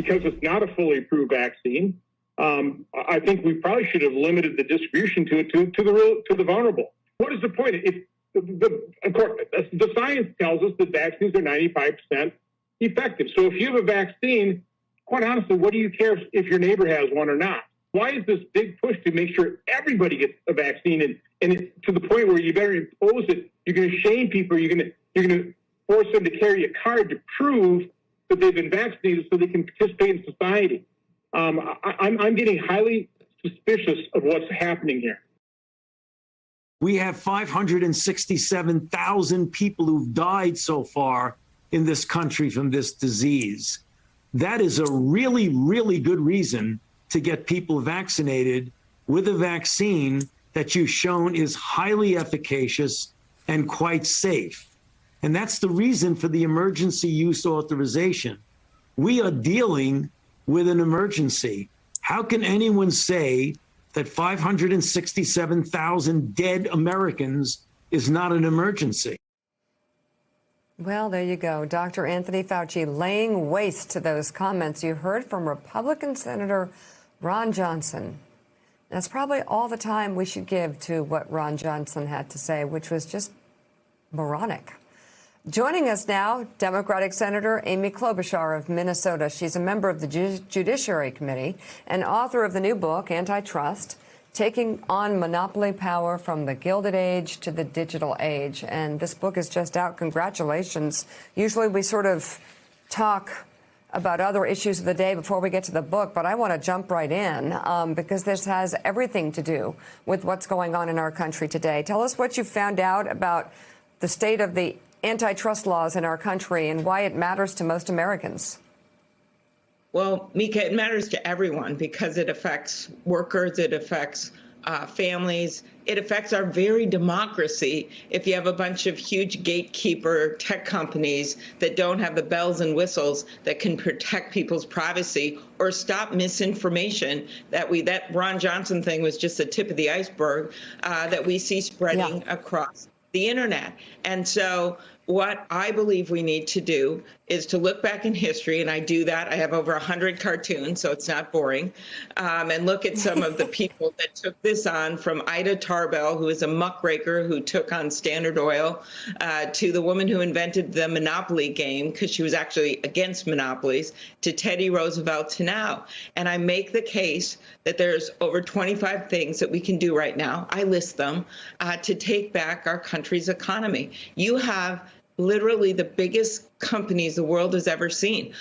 because it's not a fully approved vaccine. I think we probably should have limited the distribution to the vulnerable. What is the point? Of course, the science tells us that vaccines are 95% effective. So if you have a vaccine, quite honestly, what do you care if your neighbor has one or not? Why is this big push to make sure everybody gets a vaccine, and to the point where you better impose it? You're going to shame people. You're going to force them to carry a card to prove that they've been vaccinated so they can participate in society. I'm getting highly suspicious of what's happening here. We have 567,000 people who've died so far in this country from this disease. That is a really, really good reason to get people vaccinated with a vaccine that you've shown is highly efficacious and quite safe. And that's the reason for the emergency use authorization. We are dealing with an emergency. How can anyone say that 567,000 dead Americans is not an emergency? Well, there you go. Dr. Anthony Fauci laying waste to those comments you heard from Republican Senator Ron Johnson. That's probably all the time we should give to what Ron Johnson had to say, which was just moronic. Joining us now, Democratic Senator Amy Klobuchar of Minnesota. She's a member of the Judiciary Committee and author of the new book, Antitrust: Taking on Monopoly Power from the Gilded Age to the Digital Age. And this book is just out. Congratulations. Usually we sort of talk about other issues of the day before we get to the book, but I want to jump right in because this has everything to do with what's going on in our country today. Tell us what you found out about the state of the antitrust laws in our country and why it matters to most Americans. Well, Mika, it matters to everyone because it affects workers, it affects families, it affects our very democracy if you have a bunch of huge gatekeeper tech companies that don't have the bells and whistles that can protect people's privacy or stop misinformation that Ron Johnson thing was just the tip of the iceberg that we see spreading across the internet. And so what I believe we need to do is to look back in history, and I do that. I have over 100 cartoons, so it's not boring, and look at some of the people that took this on, from Ida Tarbell, who is a muckraker who took on Standard Oil, to the woman who invented the Monopoly game because she was actually against monopolies, to Teddy Roosevelt to now. And I make the case that there's over 25 things that we can do right now, I list them, to take back our country's economy. You have literally the biggest companies the world has ever seen.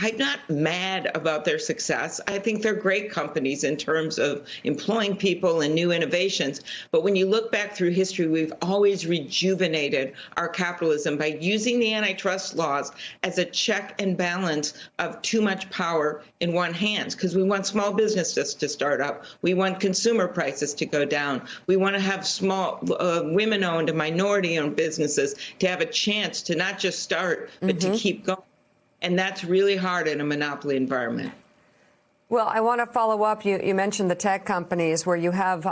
I'm not mad about their success. I think they're great companies in terms of employing people and new innovations. But when you look back through history, we've always rejuvenated our capitalism by using the antitrust laws as a check and balance of too much power in one hand, because we want small businesses to start up. We want consumer prices to go down. We want to have small women-owned and minority-owned businesses to have a chance to not just start, but to keep going. And that's really hard in a monopoly environment. Well, I want to follow up. You mentioned the tech companies where you have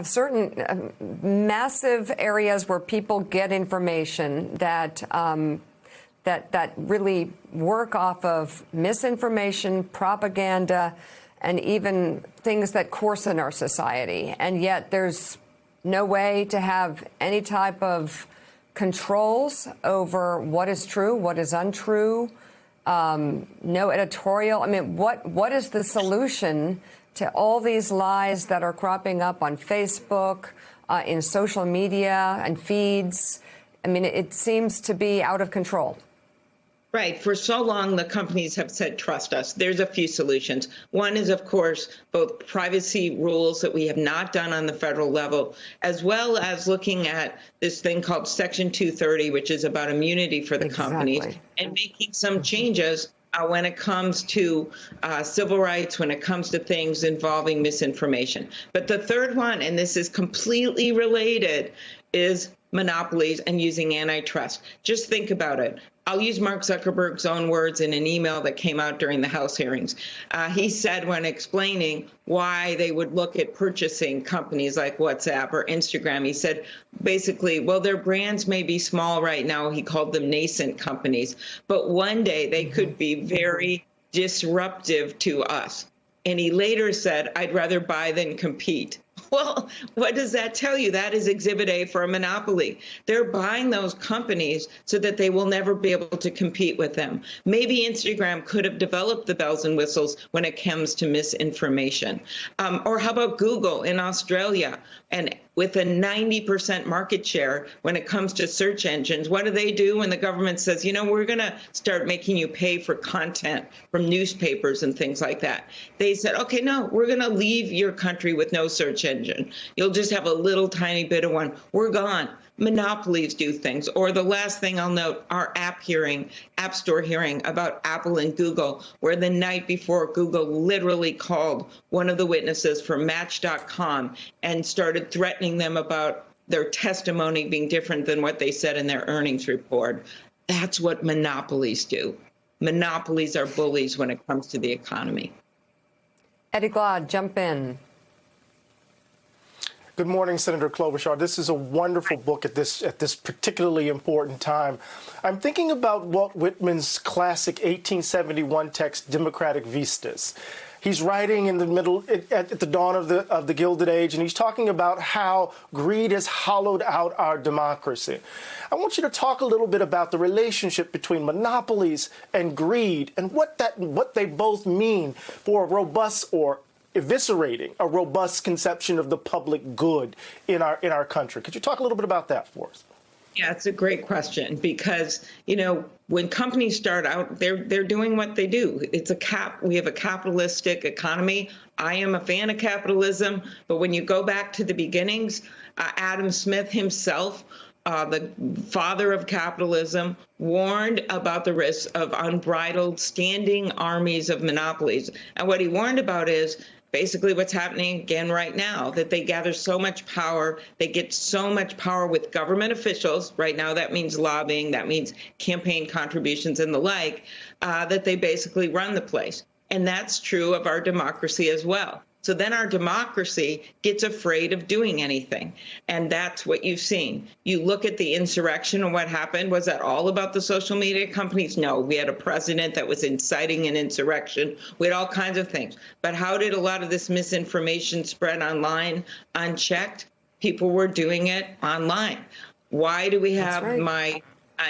certain massive areas where people get information that that really work off of misinformation, propaganda, and even things that coarsen our society. And yet there's no way to have any type of controls over what is true, what is untrue, no editorial. I mean, what is the solution to all these lies that are cropping up on Facebook, in social media and feeds? I mean, it seems to be out of control. Right. For so long, the companies have said, trust us. There's a few solutions. One is, of course, both privacy rules that we have not done on the federal level, as well as looking at this thing called Section 230, which is about immunity for the companies, and making some changes when it comes to civil rights, when it comes to things involving misinformation. But the third one, and this is completely related, is monopolies and using antitrust. Just think about it. I'll use Mark Zuckerberg's own words in an email that came out during the House hearings. He said when explaining why they would look at purchasing companies like WhatsApp or Instagram, he said basically, well, their brands may be small right now. He called them nascent companies, but one day they could be very disruptive to us. And he later said, I'd rather buy than compete. Well, what does that tell you? That is Exhibit A for a monopoly. They're buying those companies so that they will never be able to compete with them. Maybe Instagram could have developed the bells and whistles when it comes to misinformation. Or how about Google in Australia? And with a 90% market share when it comes to search engines, what do they do when the government says, you know, we're going to start making you pay for content from newspapers and things like that? They said, okay, no, we're going to leave your country with no search engine. You'll just have a little tiny bit of one. We're gone. Monopolies do things. Or the last thing I'll note, our App Store hearing about Apple and Google, where the night before Google literally called one of the witnesses from Match.com and started threatening them about their testimony being different than what they said in their earnings report. That's what monopolies do. Monopolies are bullies when it comes to the economy. Eddie Glaude, jump in. Good morning, Senator Klobuchar. This is a wonderful book at this particularly important time. I'm thinking about Walt Whitman's classic 1871 text, Democratic Vistas. He's writing in the middle, at the dawn of the Gilded Age, and he's talking about how greed has hollowed out our democracy. I want you to talk a little bit about the relationship between monopolies and greed and what they both mean for a robust or eviscerating a robust conception of the public good in our country. Could you talk a little bit about that for us? Yeah, it's a great question because, you know, when companies start out, they're doing what they do. We have a capitalistic economy. I am a fan of capitalism, but when you go back to the beginnings, Adam Smith himself, the father of capitalism, warned about the risks of unbridled standing armies of monopolies. And what he warned about is basically what's happening again right now, that they gather so much power, they get so much power with government officials. Right now, that means lobbying, that means campaign contributions and the like, that they basically run the place. And that's true of our democracy as well. So then our democracy gets afraid of doing anything. And that's what you've seen. You look at the insurrection and what happened. Was that all about the social media companies? No, we had a president that was inciting an insurrection. We had all kinds of things. But how did a lot of this misinformation spread online unchecked? People were doing it online. Why do we have my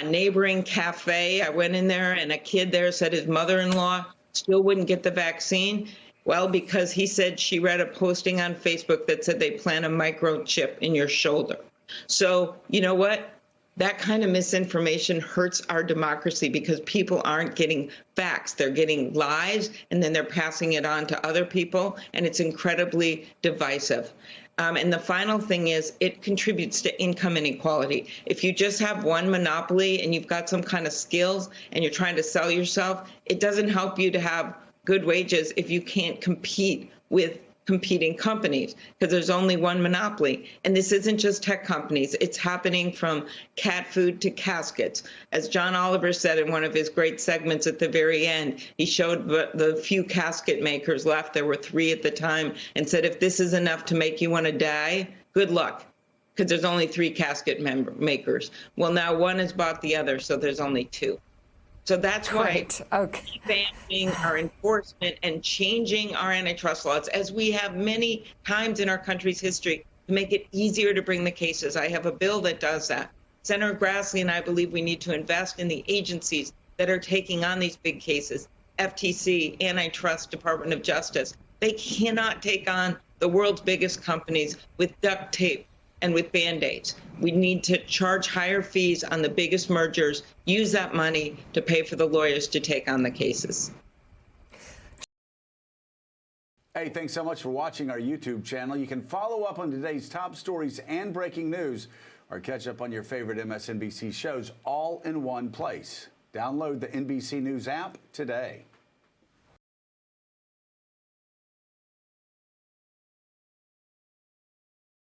neighboring cafe? I went in there and a kid there said his mother-in-law still wouldn't get the vaccine. Well, because he said she read a posting on Facebook that said they plant a microchip in your shoulder. So, you know what? That kind of misinformation hurts our democracy because people aren't getting facts. They're getting lies, and then they're passing it on to other people, and it's incredibly divisive. And the final thing is it contributes to income inequality. If you just have one monopoly and you've got some kind of skills and you're trying to sell yourself, it doesn't help you to have good wages if you can't compete with competing companies because there's only one monopoly. And this isn't just tech companies. It's happening from cat food to caskets. As John Oliver said in one of his great segments at the very end, he showed the few casket makers left. There were 3 at the time, and said, if this is enough to make you want to die, good luck, because there's only 3 casket makers. Well, now one has bought the other, so there's only 2. So that's why expanding our enforcement and changing our antitrust laws, as we have many times in our country's history, to make it easier to bring the cases. I have a bill that does that. Senator Grassley and I believe we need to invest in the agencies that are taking on these big cases. FTC, Antitrust, Department of Justice. They cannot take on the world's biggest companies with duct tape and with Band-Aids. We need to charge higher fees on the biggest mergers, use that money to pay for the lawyers to take on the cases. Hey, thanks so much for watching our YouTube channel. You can follow up on today's top stories and breaking news or catch up on your favorite MSNBC shows all in one place. Download the NBC News app today.